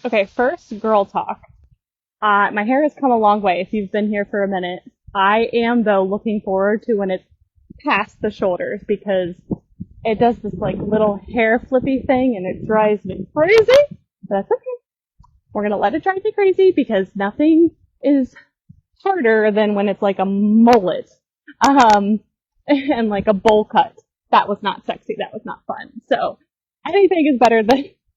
Okay, first, girl talk. My hair has come a long way if you've been here for a minute. I am, though, looking forward to when it's past the shoulders because it does this, like, little hair flippy thing and it drives me crazy. But that's okay. We're gonna let it drive me crazy because nothing is harder than when it's like a mullet. And like a bowl cut. That was not sexy. That was not fun. So anything is better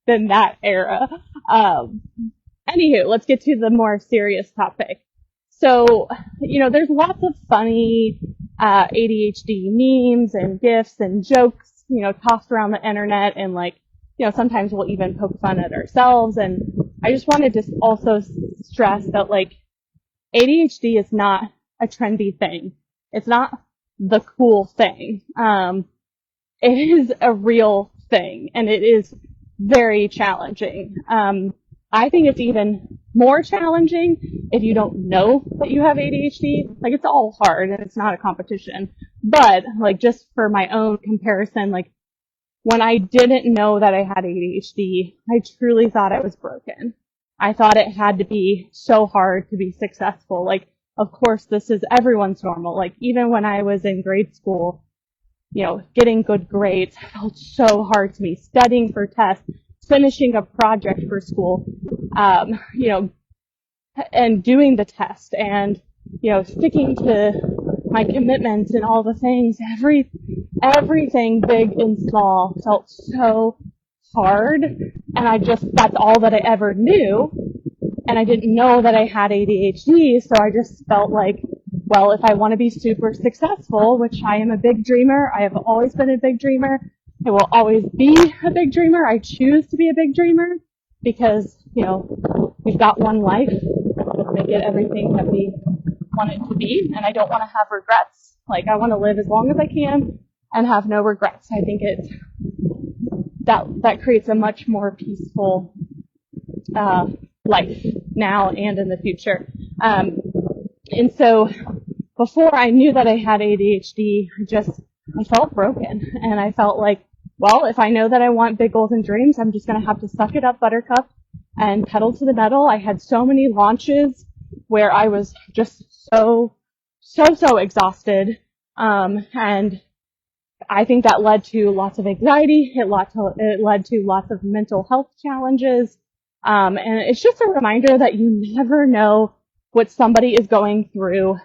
than that era. Anywho, let's get to the more serious topic. So, there's lots of funny ADHD memes and GIFs and jokes, tossed around the internet, and sometimes we'll even poke fun at ourselves. And I just wanted to also stress that ADHD is not a trendy thing. It's not the cool thing. It is a real thing, and it is very challenging. I think it's even more challenging if you don't know that you have ADHD. It's all hard, and it's not a competition. But, just for my own comparison, when I didn't know that I had ADHD, I truly thought I was broken. I thought it had to be so hard to be successful. Of course, this is everyone's normal. Even when I was in grade school, getting good grades felt so hard to me. Studying for tests, finishing a project for school, and doing the test and, sticking to my commitments and all the things. Everything big and small felt so hard. And that's all that I ever knew. And I didn't know that I had ADHD, so I just felt well, if I want to be super successful, which I am a big dreamer, I have always been a big dreamer, I will always be a big dreamer, I choose to be a big dreamer, because, we've got one life, to make it everything that we want it to be, and I don't want to have regrets. I want to live as long as I can and have no regrets. I think that creates a much more peaceful life now and in the future. And so before I knew that I had ADHD, I felt broken. And I felt well, if I know that I want big goals and dreams, I'm just going to have to suck it up, buttercup, and pedal to the metal. I had so many launches where I was just so exhausted. And I think that led to lots of anxiety. It led to lots of mental health challenges. And it's just a reminder that you never know what somebody is going through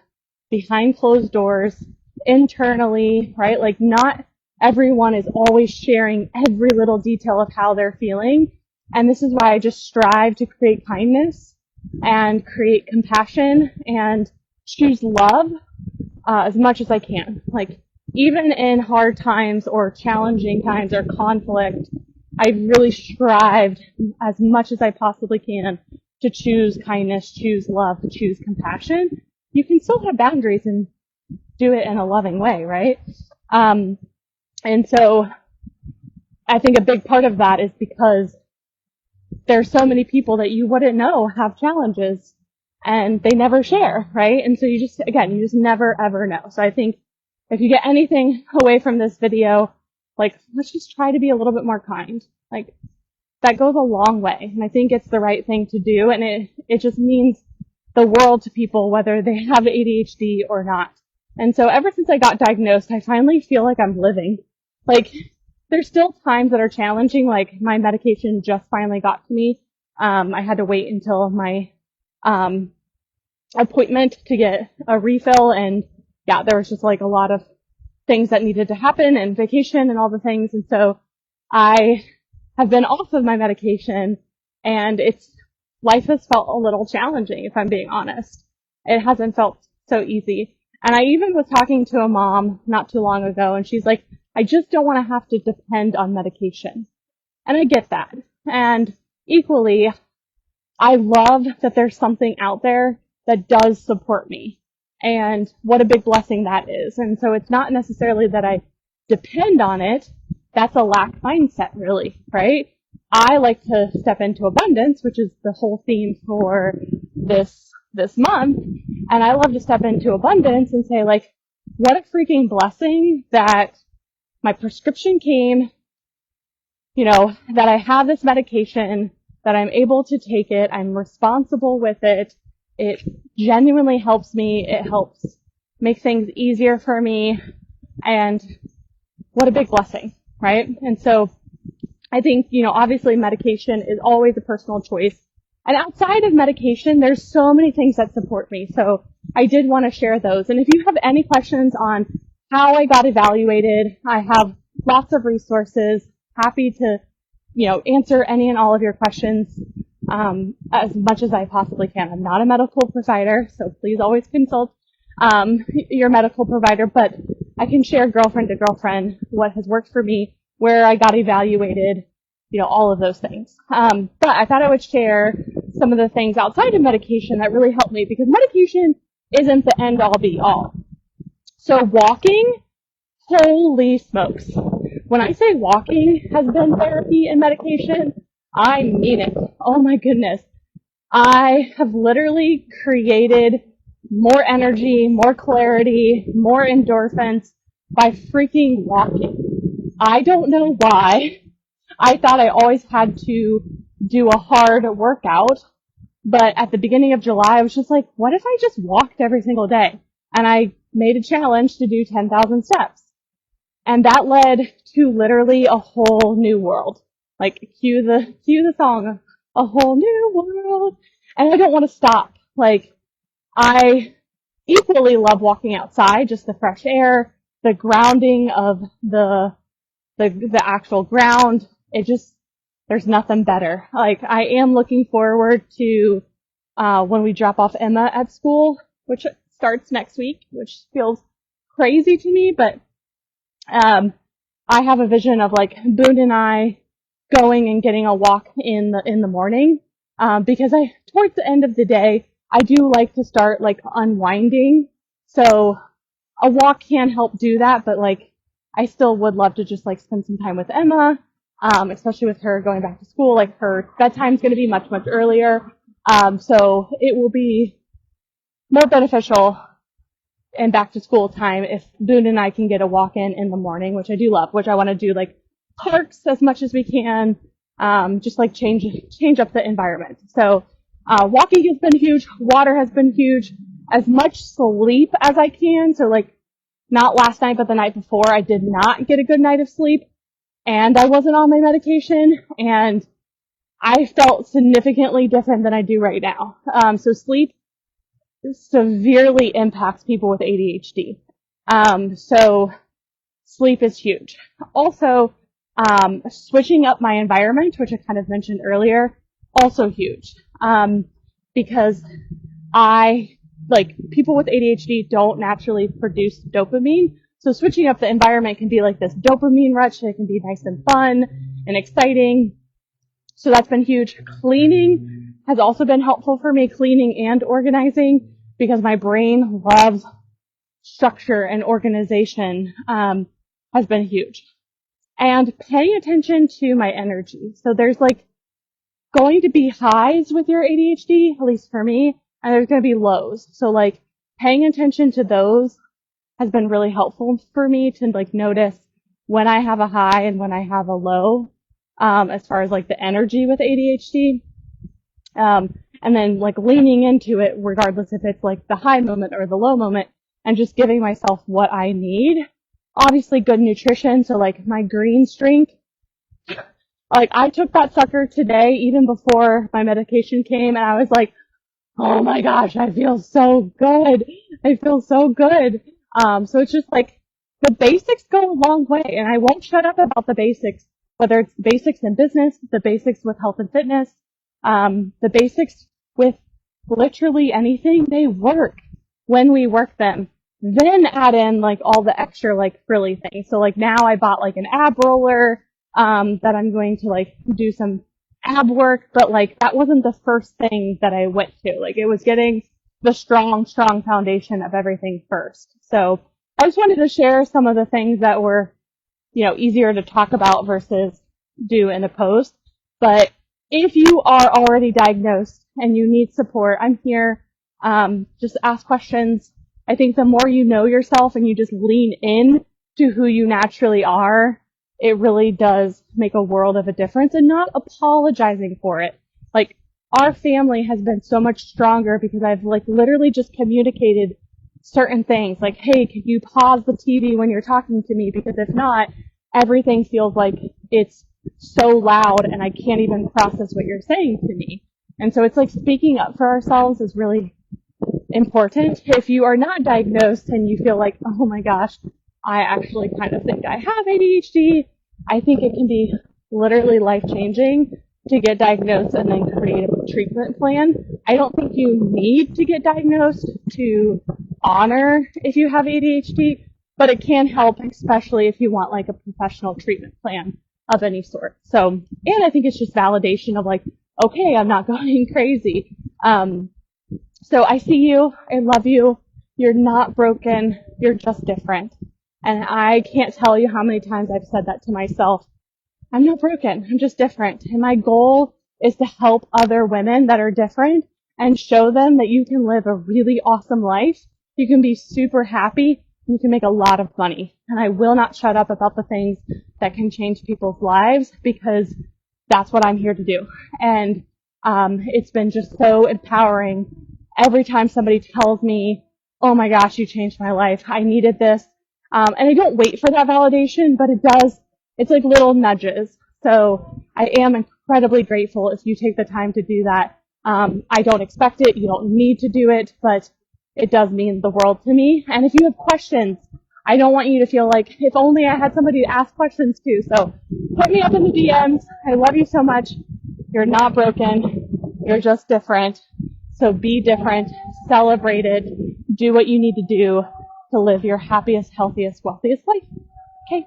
behind closed doors, internally, right? Not everyone is always sharing every little detail of how they're feeling. And this is why I just strive to create kindness and create compassion and choose love as much as I can. Even in hard times or challenging times or conflict, I really strived as much as I possibly can to choose kindness, choose love, choose compassion. You can still have boundaries and do it in a loving way, right? And so I think a big part of that is because there's so many people that you wouldn't know have challenges and they never share, right? And so you just never ever know. So I think if you get anything away from this video, let's just try to be a little bit more kind. That goes a long way. And I think it's the right thing to do. And it just means the world to people, whether they have ADHD or not. And so ever since I got diagnosed, I finally feel like I'm living. There's still times that are challenging. My medication just finally got to me. I had to wait until my, appointment to get a refill. And yeah, there was just a lot of things that needed to happen and vacation and all the things. And so I have been off of my medication, and life has felt a little challenging, if I'm being honest. It hasn't felt so easy. And I even was talking to a mom not too long ago, and she's like, I just don't want to have to depend on medication. And I get that. And equally, I love that there's something out there that does support me. And what a big blessing that is. And so it's not necessarily that I depend on it. That's a lack mindset, really, right? I like to step into abundance, which is the whole theme for this month. And I love to step into abundance and say, what a freaking blessing that my prescription came, that I have this medication, that I'm able to take it. I'm responsible with it. It genuinely helps me. It helps make things easier for me. And what a big blessing, right? And so I think, obviously medication is always a personal choice. And outside of medication, there's so many things that support me. So I did want to share those. And if you have any questions on how I got evaluated, I have lots of resources. Happy to, answer any and all of your questions as much as I possibly can. I'm not a medical provider, so please always consult your medical provider, but I can share girlfriend to girlfriend what has worked for me, where I got evaluated, all of those things. But I thought I would share some of the things outside of medication that really helped me, because medication isn't the end all be all. So walking, holy smokes. When I say walking has been therapy and medication, I mean it. Oh my goodness. I have literally created more energy, more clarity, more endorphins by freaking walking. I don't know why. I thought I always had to do a hard workout, but at the beginning of July, I was just like, what if I just walked every single day? And I made a challenge to do 10,000 steps. And that led to literally a whole new world. Like, cue the song, a whole new world. And I don't want to stop. Like, I equally love walking outside, just the fresh air, the grounding of the actual ground. There's nothing better. Like, I am looking forward to, when we drop off Emma at school, which starts next week, which feels crazy to me, but, I have a vision of like Boone and I going and getting a walk in the morning, because towards the end of the day, I do like to start like unwinding. So a walk can help do that, but like I still would love to just like spend some time with Emma, especially with her going back to school. Like her bedtime's going to be much, much earlier. So it will be more beneficial in back to school time if Boone and I can get a walk in the morning, which I do love, which I want to do like parks as much as we can, just like change up the environment. So, walking has been huge. Water has been huge. As much sleep as I can. So like not last night, but the night before, I did not get a good night of sleep and I wasn't on my medication and I felt significantly different than I do right now. So sleep severely impacts people with ADHD. So sleep is huge. Also, switching up my environment, which I kind of mentioned earlier, also huge. Because people with ADHD don't naturally produce dopamine. So switching up the environment can be like this dopamine rush. It can be nice and fun and exciting. So that's been huge. Cleaning has also been helpful for me, cleaning and organizing, because my brain loves structure and organization, has been huge. And paying attention to my energy. So there's like going to be highs with your ADHD, at least for me, and there's going to be lows. So like paying attention to those has been really helpful for me to like notice when I have a high and when I have a low, as far as like the energy with ADHD. And then like leaning into it regardless if it's like the high moment or the low moment and just giving myself what I need. Obviously good nutrition. So like my greens drink, like I took that sucker today even before my medication came and I was like, oh my gosh, I feel so good. I feel so good. So it's just like the basics go a long way and I won't shut up about the basics, whether it's basics in business, the basics with health and fitness, the basics with literally anything, they work when we work them. Then add in like all the extra like frilly things. So like now I bought like an ab roller, that I'm going to like do some ab work, but like that wasn't the first thing that I went to. Like it was getting the strong foundation of everything first. So I just wanted to share some of the things that were, easier to talk about versus do in a post. But if you are already diagnosed and you need support, I'm here. Just ask questions. I think the more you know yourself and you just lean in to who you naturally are, it really does make a world of a difference, and not apologizing for it. Like, our family has been so much stronger because I've like literally just communicated certain things. Like, hey, can you pause the TV when you're talking to me? Because if not, everything feels like it's so loud and I can't even process what you're saying to me. And so it's like speaking up for ourselves is really important. If you are not diagnosed and you feel like, oh my gosh, I actually kind of think I have ADHD, I think it can be literally life-changing to get diagnosed and then create a treatment plan. I don't think you need to get diagnosed to honor if you have ADHD, but it can help, especially if you want like a professional treatment plan of any sort. So, and I think it's just validation of like, okay, I'm not going crazy. So I see you, I love you, you're not broken, you're just different. And I can't tell you how many times I've said that to myself. I'm not broken, I'm just different. And my goal is to help other women that are different and show them that you can live a really awesome life. You can be super happy, and you can make a lot of money. And I will not shut up about the things that can change people's lives because that's what I'm here to do. And it's been just so empowering every time somebody tells me, oh my gosh, you changed my life. I needed this. And I don't wait for that validation, but it does. It's like little nudges. So I am incredibly grateful if you take the time to do that. I don't expect it. You don't need to do it, but it does mean the world to me. And if you have questions, I don't want you to feel like if only I had somebody to ask questions to. So hit me up in the DMs. I love you so much. You're not broken. You're just different. So be different, celebrate it, do what you need to do to live your happiest, healthiest, wealthiest life. Okay?